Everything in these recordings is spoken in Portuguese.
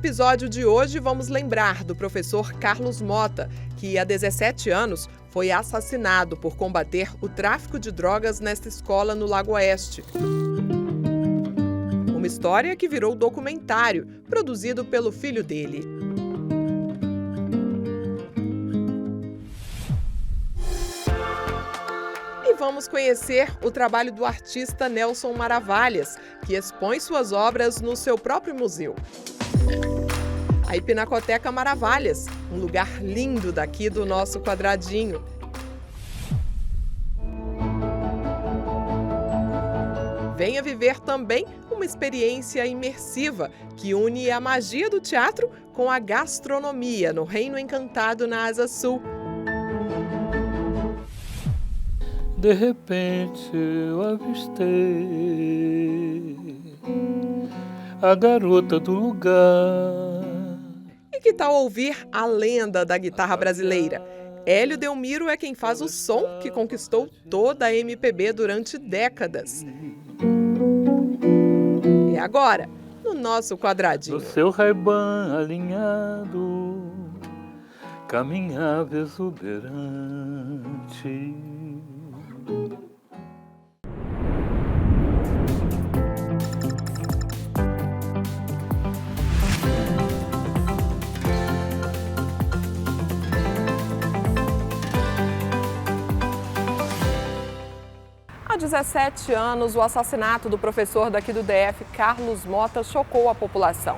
episódio de hoje, vamos lembrar do professor Carlos Mota, que há 17 anos foi assassinado por combater o tráfico de drogas nesta escola no Lago Oeste. Uma história que virou documentário, produzido pelo filho dele. E vamos conhecer o trabalho do artista Nelson Maravalhas, que expõe suas obras no seu próprio museu. A Pinacoteca Maravalhas, um lugar lindo daqui do nosso quadradinho. Venha viver também uma experiência imersiva que une a magia do teatro com a gastronomia no Reino Encantado na Asa Sul. De repente eu avistei a garota do lugar. E que tal ouvir a lenda da guitarra brasileira? Hélio Delmiro é quem faz o som que conquistou toda a MPB durante décadas. E agora, no nosso quadradinho. No seu Ray-Ban alinhado, caminhava exuberante. Há 17 anos, o assassinato do professor daqui do DF, Carlos Mota, chocou a população.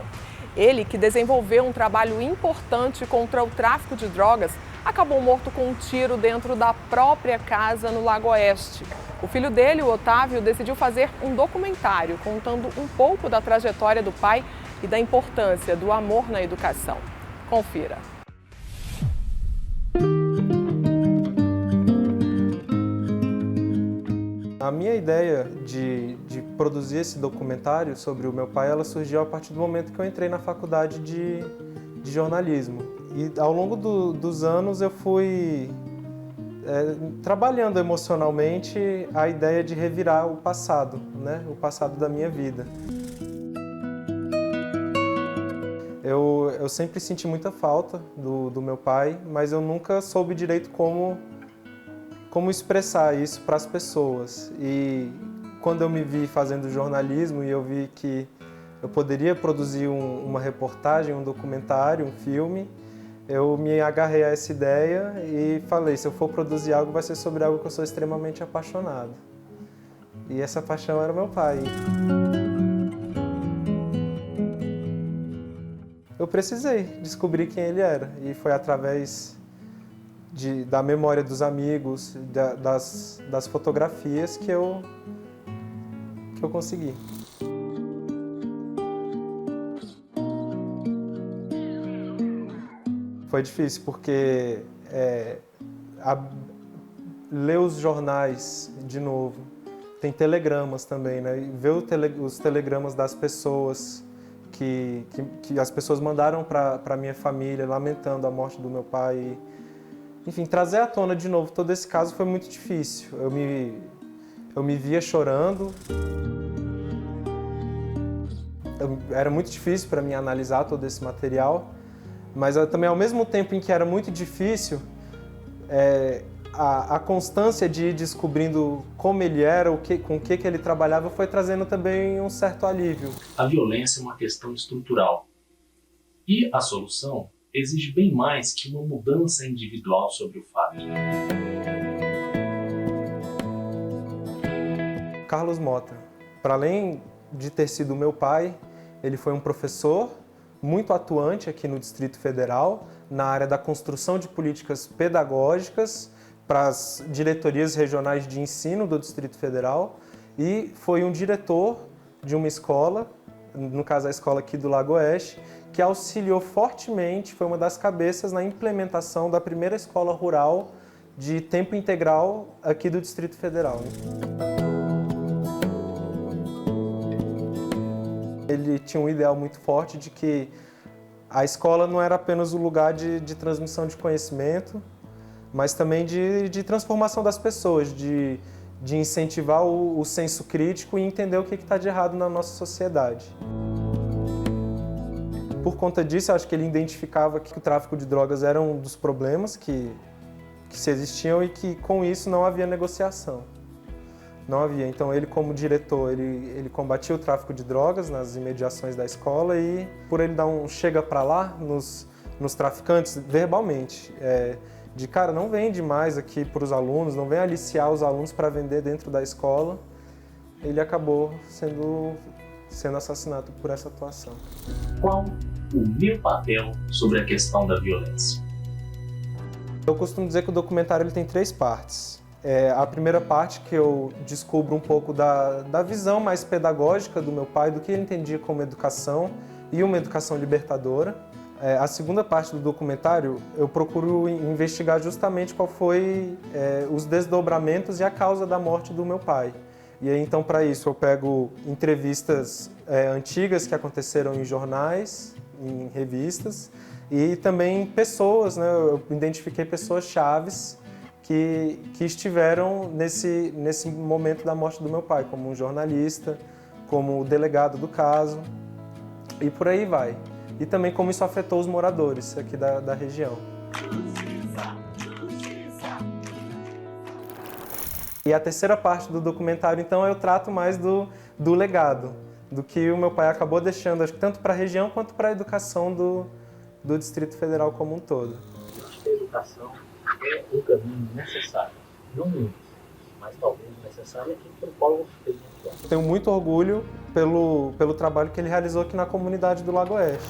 Ele, que desenvolveu um trabalho importante contra o tráfico de drogas, acabou morto com um tiro dentro da própria casa no Lago Oeste. O filho dele, o Otávio, decidiu fazer um documentário contando um pouco da trajetória do pai e da importância do amor na educação. Confira. A minha ideia de produzir esse documentário sobre o meu pai, ela surgiu a partir do momento que eu entrei na faculdade de jornalismo. E ao longo dos anos eu fui trabalhando emocionalmente a ideia de revirar o passado, né? O passado da minha vida. Eu sempre senti muita falta do meu pai, mas eu nunca soube direito como expressar isso para as pessoas. E quando eu me vi fazendo jornalismo e eu vi que eu poderia produzir uma reportagem, um documentário, um filme, eu me agarrei a essa ideia e falei, se eu for produzir algo, vai ser sobre algo que eu sou extremamente apaixonado. E essa paixão era meu pai. Eu precisei descobrir quem ele era e foi através da memória dos amigos, das fotografias que eu consegui. Foi difícil porque ler os jornais de novo, tem telegramas também, né? E ver os telegramas das pessoas que as pessoas mandaram para minha família, lamentando a morte do meu pai. Enfim, trazer à tona de novo todo esse caso foi muito difícil. Eu me via chorando. Era muito difícil para mim analisar todo esse material, mas também ao mesmo tempo em que era muito difícil, a constância de ir descobrindo como ele era, com o que ele trabalhava, foi trazendo também um certo alívio. A violência é uma questão estrutural e a solução exige bem mais que uma mudança individual sobre o fato. Carlos Mota, para além de ter sido meu pai, ele foi um professor muito atuante aqui no Distrito Federal, na área da construção de políticas pedagógicas para as diretorias regionais de ensino do Distrito Federal e foi um diretor de uma escola, no caso a escola aqui do Lago Oeste, que auxiliou fortemente, foi uma das cabeças na implementação da primeira escola rural de tempo integral aqui do Distrito Federal. Ele tinha um ideal muito forte de que a escola não era apenas o lugar de transmissão de conhecimento, mas também de transformação das pessoas, de incentivar o senso crítico e entender o que está de errado na nossa sociedade. Por conta disso, eu acho que ele identificava que o tráfico de drogas era um dos problemas que se existiam e que com isso não havia negociação. Não havia. Então ele, como diretor, ele combatia o tráfico de drogas nas imediações da escola e por ele dar um chega pra lá nos traficantes verbalmente, de cara, não vende mais aqui para os alunos, não vem aliciar os alunos para vender dentro da escola, ele acabou sendo assassinado por essa atuação. Qual o meu papel sobre a questão da violência? Eu costumo dizer que o documentário ele tem 3 partes. A primeira parte que eu descubro um pouco da visão mais pedagógica do meu pai, do que ele entendia como educação e uma educação libertadora. A segunda parte do documentário eu procuro investigar justamente qual foi os desdobramentos e a causa da morte do meu pai. E aí, então, para isso, eu pego entrevistas antigas que aconteceram em jornais, em revistas, e também pessoas, né? Eu identifiquei pessoas chaves que estiveram nesse momento da morte do meu pai, como um jornalista, como o delegado do caso, e por aí vai. E também como isso afetou os moradores aqui da região. E a terceira parte do documentário, então, eu trato mais do legado, do que o meu pai acabou deixando, acho que tanto para a região quanto para a educação do Distrito Federal como um todo. Eu acho que a educação é um caminho necessário, não muito, mas talvez necessário aqui para o polo que tenho muito orgulho pelo trabalho que ele realizou aqui na comunidade do Lago Oeste.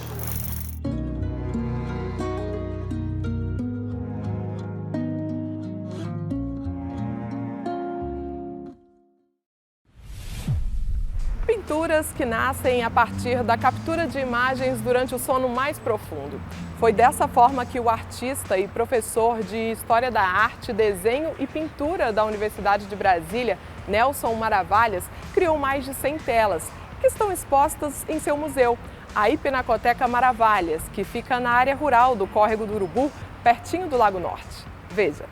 Pinturas que nascem a partir da captura de imagens durante o sono mais profundo. Foi dessa forma que o artista e professor de História da Arte, Desenho e Pintura da Universidade de Brasília, Nelson Maravalhas, criou mais de 100 telas, que estão expostas em seu museu, a Pinacoteca Maravalhas, que fica na área rural do Córrego do Urubu, pertinho do Lago Norte. Veja.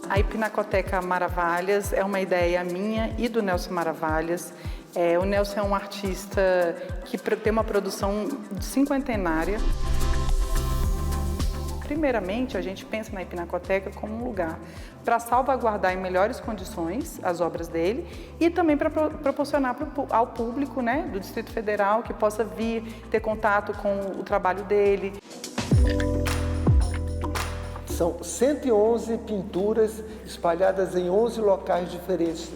A Pinacoteca Maravalhas é uma ideia minha e do Nelson Maravalhas. O Nelson é um artista que tem uma produção cinquentenária. Primeiramente, a gente pensa na Pinacoteca como um lugar para salvaguardar em melhores condições as obras dele e também para proporcionar ao público, né, do Distrito Federal que possa vir ter contato com o trabalho dele. São 111 pinturas espalhadas em 11 locais diferentes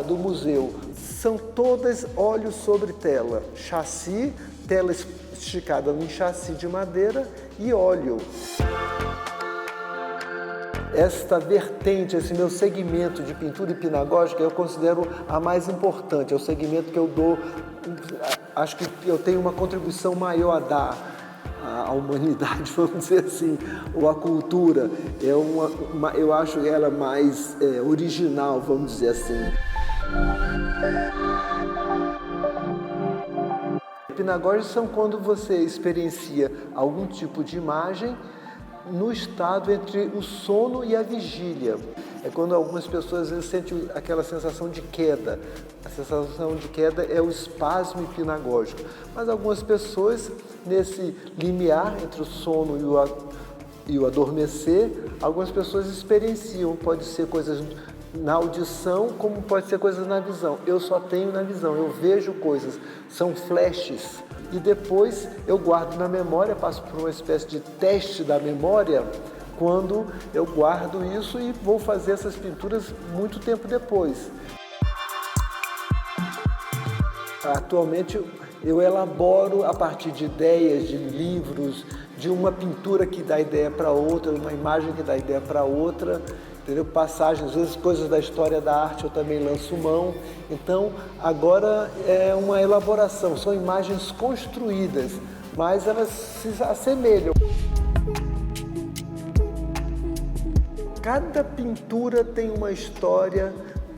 do museu. São todas óleo sobre tela, chassi, tela esticada em chassi de madeira e óleo. Esta vertente, esse meu segmento de pintura hipnagógica, eu considero a mais importante. É o segmento que eu dou, acho que eu tenho uma contribuição maior a dar à humanidade, vamos dizer assim, ou à cultura. Eu acho ela mais original, vamos dizer assim. Hipnagógicos são quando você experiencia algum tipo de imagem no estado entre o sono e a vigília. É quando algumas pessoas sentem aquela sensação de queda. A sensação de queda é o espasmo hipnagógico. Mas algumas pessoas, nesse limiar entre o sono e o adormecer, algumas pessoas experienciam. Pode ser coisas na audição, como pode ser coisas na visão. Eu só tenho na visão, eu vejo coisas, são flashes. E depois eu guardo na memória, passo por uma espécie de teste da memória, quando eu guardo isso e vou fazer essas pinturas muito tempo depois. Atualmente eu elaboro a partir de ideias, de livros, de uma pintura que dá ideia para outra, uma imagem que dá ideia para outra, entendeu? Passagens, às vezes coisas da história da arte eu também lanço mão. Então agora é uma elaboração, são imagens construídas, mas elas se assemelham. Cada pintura tem uma história,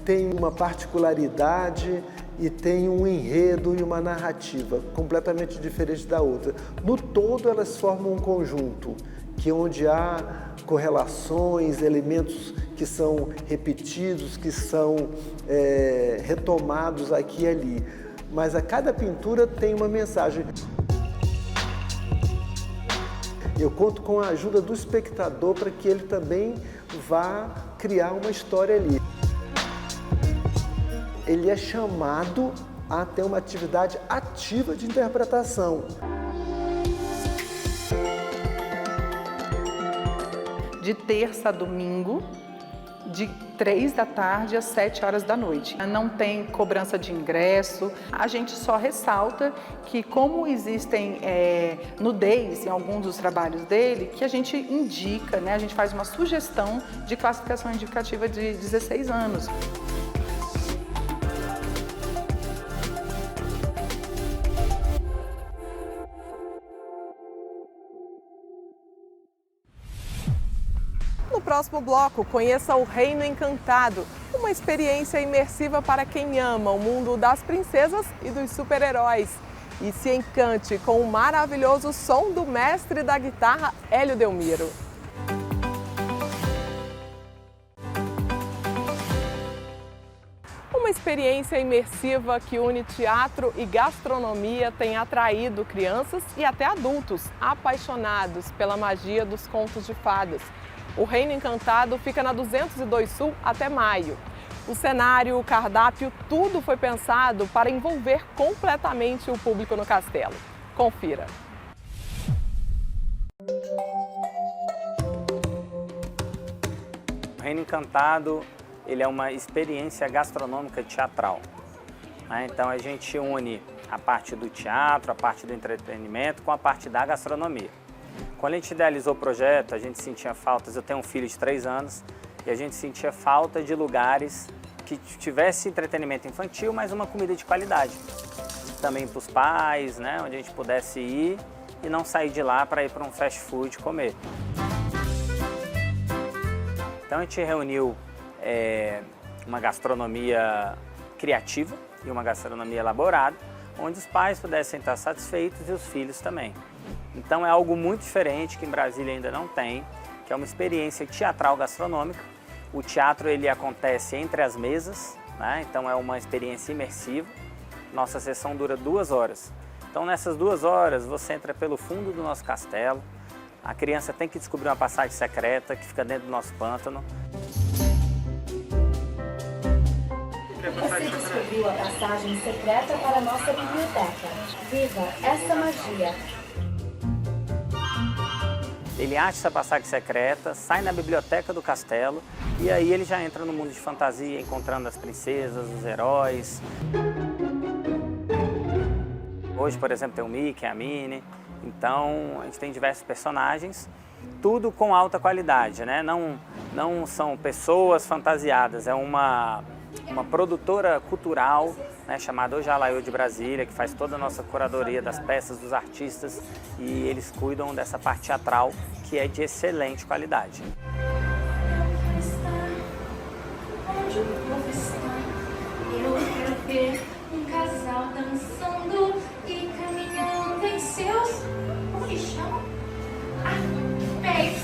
tem uma particularidade e tem um enredo e uma narrativa completamente diferente da outra. No todo, elas formam um conjunto, que onde há correlações, elementos que são repetidos, que são retomados aqui e ali. mas a cada pintura tem uma mensagem. Eu conto com a ajuda do espectador para que ele também vá criar uma história ali. Ele é chamado a ter uma atividade ativa de interpretação. De terça a domingo, de 3 da tarde às 7 horas da noite. Não tem cobrança de ingresso. A gente só ressalta que, como existem nudez em alguns dos trabalhos dele, que a gente indica, né, a gente faz uma sugestão de classificação indicativa de 16 anos. No próximo bloco, conheça o Reino Encantado, uma experiência imersiva para quem ama o mundo das princesas e dos super-heróis. E se encante com o maravilhoso som do mestre da guitarra, Hélio Delmiro. Uma experiência imersiva que une teatro e gastronomia tem atraído crianças e até adultos apaixonados pela magia dos contos de fadas. O Reino Encantado fica na 202 Sul até maio. O cenário, o cardápio, tudo foi pensado para envolver completamente o público no castelo. Confira. O Reino Encantado, ele é uma experiência gastronômica teatral. Então a gente une a parte do teatro, a parte do entretenimento com a parte da gastronomia. Quando a gente idealizou o projeto, a gente sentia faltas. Eu tenho um filho de 3 anos e a gente sentia falta de lugares que tivesse entretenimento infantil, mas uma comida de qualidade. Também para os pais, né, onde a gente pudesse ir e não sair de lá para ir para um fast food comer. Então a gente reuniu uma gastronomia criativa e uma gastronomia elaborada, onde os pais pudessem estar satisfeitos e os filhos também. Então é algo muito diferente que em Brasília ainda não tem, que é uma experiência teatral gastronômica. O teatro ele acontece entre as mesas, né? Então é uma experiência imersiva. Nossa sessão dura 2 horas. Então nessas 2 horas você entra pelo fundo do nosso castelo, a criança tem que descobrir uma passagem secreta que fica dentro do nosso pântano. Você descobriu a passagem secreta para a nossa biblioteca. Viva essa magia! Ele acha essa passagem secreta, sai na biblioteca do castelo e aí ele já entra no mundo de fantasia, encontrando as princesas, os heróis. Hoje, por exemplo, tem o Mickey, a Minnie. Então, a gente tem diversos personagens, tudo com alta qualidade, né? Não são pessoas fantasiadas, é uma produtora cultural, né, chamada Ojalaiô de Brasília, que faz toda a nossa curadoria das peças dos artistas e eles cuidam dessa parte teatral que é de excelente qualidade. Onde o povo está, eu quero ver um casal dançando e caminhando em seus... Como eles chamam? Pés.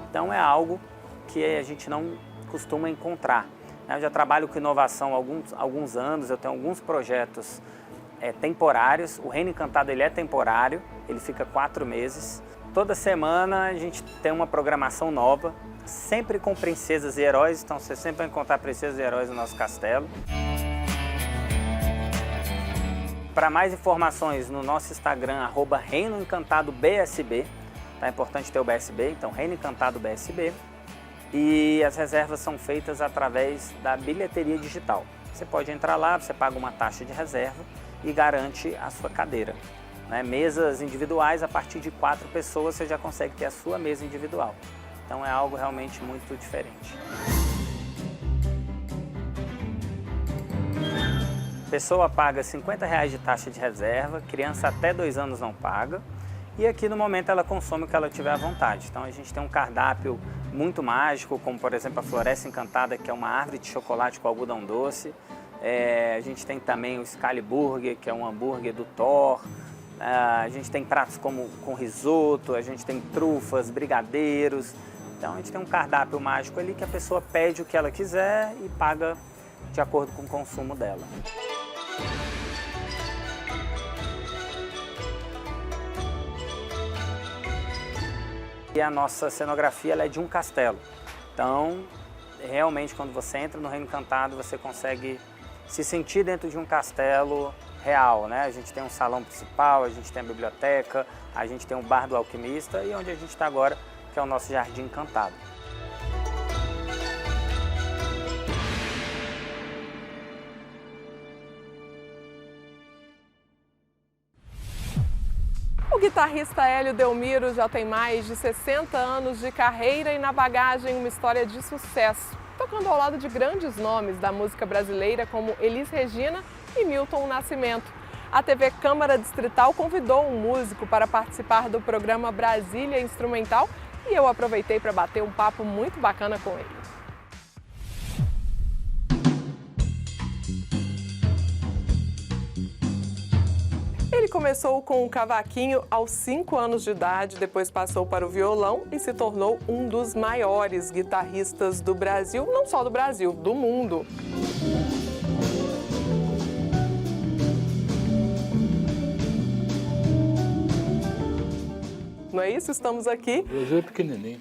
Então é algo que a gente não costuma encontrar. Eu já trabalho com inovação há alguns anos, eu tenho alguns projetos temporários. O Reino Encantado ele é temporário, ele fica 4 meses. Toda semana a gente tem uma programação nova, sempre com princesas e heróis, então você sempre vai encontrar princesas e heróis no nosso castelo. Para mais informações no nosso Instagram, @ReinoEncantado_BSB. É importante ter o BSB, então Reino Encantado BSB. E as reservas são feitas através da bilheteria digital. Você pode entrar lá, você paga uma taxa de reserva e garante a sua cadeira. Né? Mesas individuais, a partir de 4 pessoas você já consegue ter a sua mesa individual. Então é algo realmente muito diferente. Pessoa paga R$50 de taxa de reserva, criança até 2 anos não paga. E aqui no momento ela consome o que ela tiver à vontade. Então a gente tem um cardápio muito mágico, como por exemplo a Floresta Encantada, que é uma árvore de chocolate com algodão doce. A gente tem também o Excaliburger, que é um hambúrguer do Thor. A gente tem pratos como com risoto, a gente tem trufas, brigadeiros. Então a gente tem um cardápio mágico ali que a pessoa pede o que ela quiser e paga de acordo com o consumo dela. E a nossa cenografia ela é de um castelo. Então, realmente, quando você entra no Reino Encantado, você consegue se sentir dentro de um castelo real, né? A gente tem um salão principal, a gente tem a biblioteca, a gente tem o bar do alquimista e onde a gente está agora, que é o nosso Jardim Encantado. O guitarrista Hélio Delmiro já tem mais de 60 anos de carreira e na bagagem uma história de sucesso, tocando ao lado de grandes nomes da música brasileira como Elis Regina e Milton Nascimento. A TV Câmara Distrital convidou um músico para participar do programa Brasília Instrumental e eu aproveitei para bater um papo muito bacana com ele. Ele começou com o cavaquinho aos 5 anos de idade, depois passou para o violão e se tornou um dos maiores guitarristas do Brasil, não só do Brasil, do mundo. Não é isso? Estamos aqui Brasil é pequenininho.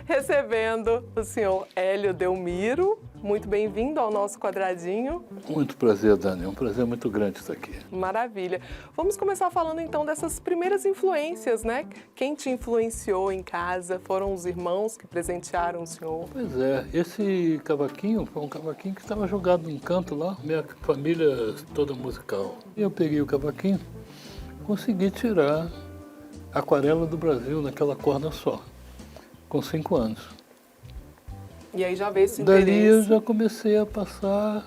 recebendo o senhor Hélio Delmiro. Muito bem-vindo ao nosso quadradinho. Muito prazer, Dani. É um prazer muito grande estar aqui. Maravilha. Vamos começar falando então dessas primeiras influências, né? Quem te influenciou em casa? Foram os irmãos que presentearam o senhor? Pois é, esse cavaquinho foi um cavaquinho que estava jogado num canto lá, minha família toda musical. E eu peguei o cavaquinho, consegui tirar Aquarela do Brasil naquela corda só, com 5 anos. E aí já veio esse interesse? Dali eu já comecei a passar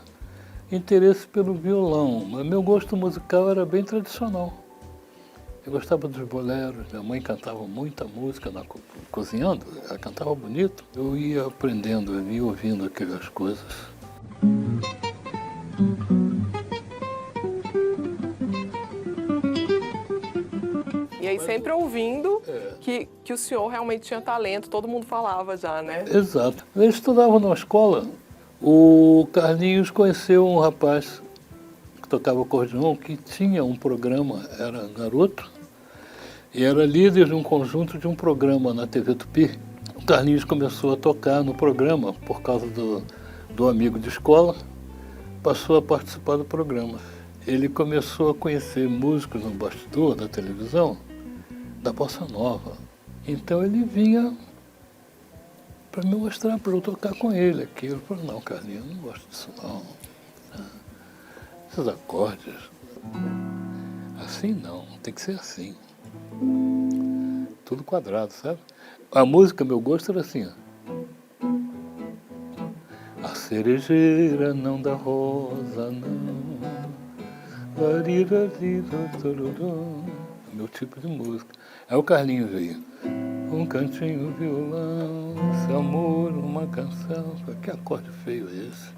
interesse pelo violão, mas meu gosto musical era bem tradicional. Eu gostava dos boleros, minha mãe cantava muita música cozinhando, ela cantava bonito. Eu ia aprendendo, eu ia ouvindo aquelas coisas. E aí sempre ouvindo que o senhor realmente tinha talento, todo mundo falava já, né? Exato. Eu estudava na escola, o Carlinhos conheceu um rapaz que tocava acordeão, que tinha um programa, era garoto, e era líder de um conjunto de um programa na TV Tupi. O Carlinhos começou a tocar no programa por causa do amigo de escola, passou a participar do programa. Ele começou a conhecer músicos no bastidor da televisão, da Bossa Nova. Então ele vinha para me mostrar, para eu tocar com ele aquilo. Eu falei, não, Carlinhos, eu não gosto disso não. Esses acordes, assim não, tem que ser assim. Tudo quadrado, sabe? A música, meu gosto era assim, ó. A cerejeira não dá rosa, não. Meu tipo de música. Aí o Carlinhos veio. Um cantinho, violão, esse amor, uma canção. Que acorde feio é esse?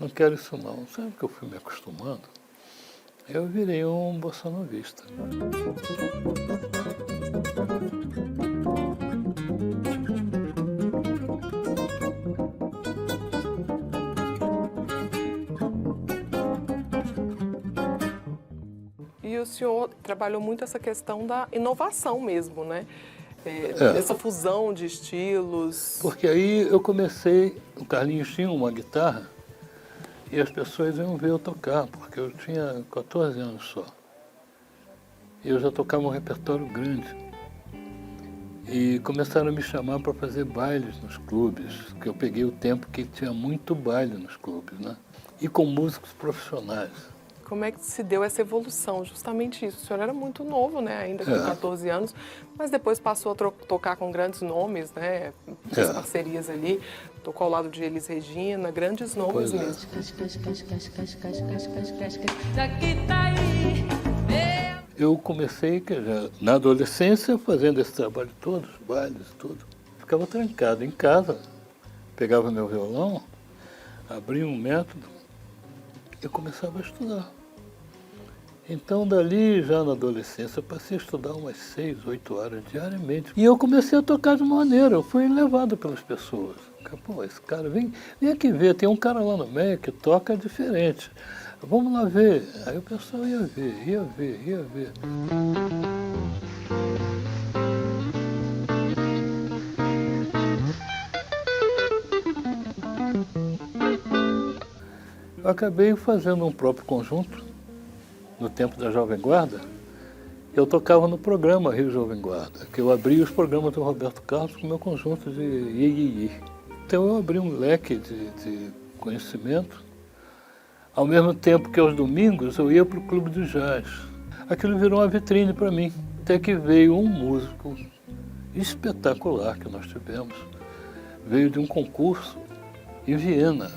Não quero isso não. Sabe que eu fui me acostumando? Eu virei um bossanovista. E o senhor trabalhou muito essa questão da inovação mesmo, né? Essa fusão de estilos. Porque aí eu comecei, o Carlinhos tinha uma guitarra e as pessoas iam ver eu tocar, porque eu tinha 14 anos só. E eu já tocava um repertório grande. E começaram a me chamar para fazer bailes nos clubes, que eu peguei o tempo que tinha muito baile nos clubes, né? E com músicos profissionais. Como é que se deu essa evolução? Justamente isso. O senhor era muito novo, né? Ainda com 14 anos, mas depois passou a tocar com grandes nomes, né? As parcerias ali. Tocou ao lado de Elis Regina, grandes nomes mesmo. Eu comecei na adolescência fazendo esse trabalho todo, os bailes, tudo. Ficava trancado em casa, pegava meu violão, abria um método e começava a estudar. Então, dali, já na adolescência, eu passei a estudar umas 6, 8 horas diariamente. E eu comecei a tocar de uma maneira, eu fui levado pelas pessoas. Pô, esse cara, vem aqui ver, tem um cara lá no meio que toca diferente. Vamos lá ver. Aí o pessoal ia ver. Eu acabei fazendo um próprio conjunto. No tempo da Jovem Guarda, eu tocava no programa Rio Jovem Guarda, que eu abria os programas do Roberto Carlos com o meu conjunto de iê. Então eu abri um leque de conhecimento, ao mesmo tempo que aos domingos eu ia para o clube de jazz. Aquilo virou uma vitrine para mim, até que veio um músico espetacular que nós tivemos, veio de um concurso em Viena.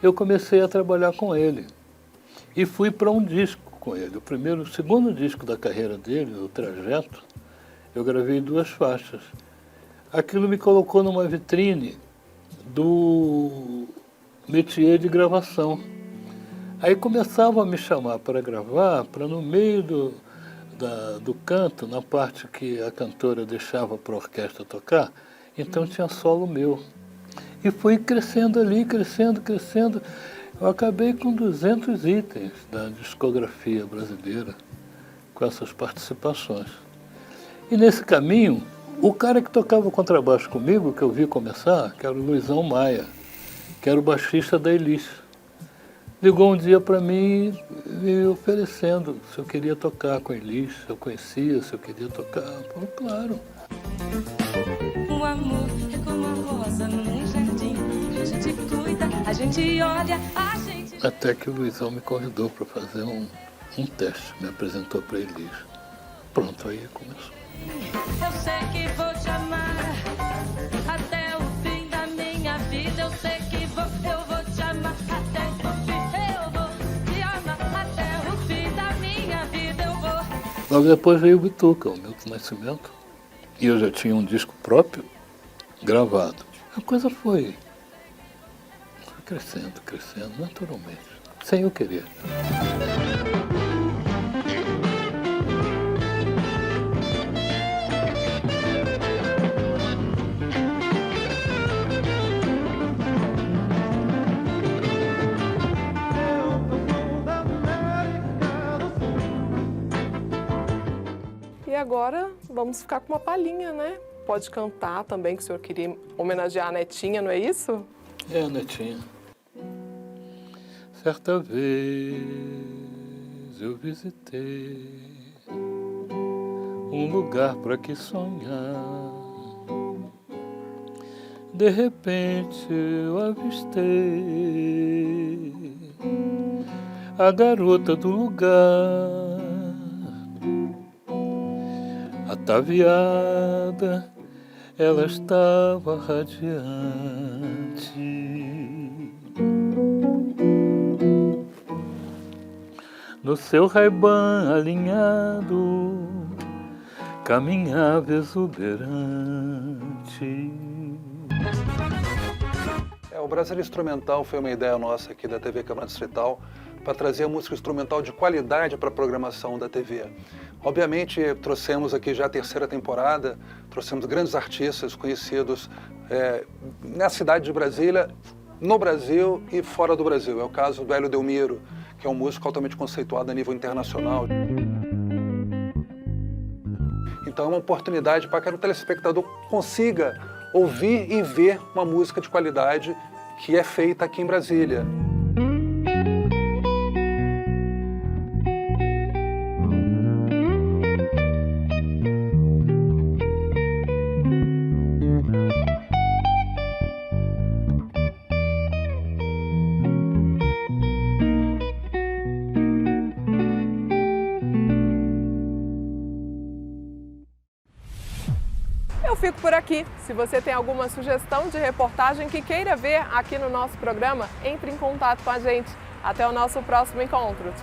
Eu comecei a trabalhar com ele e fui para um disco com ele. O segundo disco da carreira dele, o Trajeto, eu gravei 2 faixas. Aquilo me colocou numa vitrine do métier de gravação. Aí começavam a me chamar para gravar, para no meio do canto, na parte que a cantora deixava para a orquestra tocar, então tinha solo meu. E fui crescendo ali, crescendo. Eu acabei com 200 itens da discografia brasileira, com essas participações. E nesse caminho, o cara que tocava contrabaixo comigo, que eu vi começar, que era o Luizão Maia, que era o baixista da Elis, ligou um dia para mim me oferecendo se eu queria tocar com a Elis, se eu conhecia, se eu queria tocar. Eu falei, claro. O amor é como a rosa num jardim, a gente cuida, a gente olha, a gente... Até que o Luizão me convidou para fazer um teste, me apresentou para Elis. Pronto, aí começou. Eu sei que vou te amar até o fim da minha vida, eu sei que eu vou te amar até o fim, eu vou te amar até o fim da minha vida, eu vou... Logo depois veio o Bituca, o Milton Nascimento, e eu já tinha um disco próprio, gravado. A coisa foi crescendo, naturalmente, sem eu querer. E agora vamos ficar com uma palhinha, né? Pode cantar também, que o senhor queria homenagear a Netinha, não é isso? É, a Netinha. Certa vez eu visitei um lugar para que sonhar. De repente eu avistei a garota do lugar, ataviada, ela estava radiante. No seu Ray-Ban alinhado, caminhava exuberante. O Brasília Instrumental foi uma ideia nossa aqui da TV Câmara Distrital para trazer a música instrumental de qualidade para a programação da TV. Obviamente, trouxemos aqui já a 3ª temporada, trouxemos grandes artistas conhecidos na cidade de Brasília, no Brasil e fora do Brasil. É o caso do Hélio Delmiro, que é um músico altamente conceituado a nível internacional. Então é uma oportunidade para que o telespectador consiga ouvir e ver uma música de qualidade que é feita aqui em Brasília. Eu fico por aqui. Se você tem alguma sugestão de reportagem que queira ver aqui no nosso programa, entre em contato com a gente. Até o nosso próximo encontro. Tchau!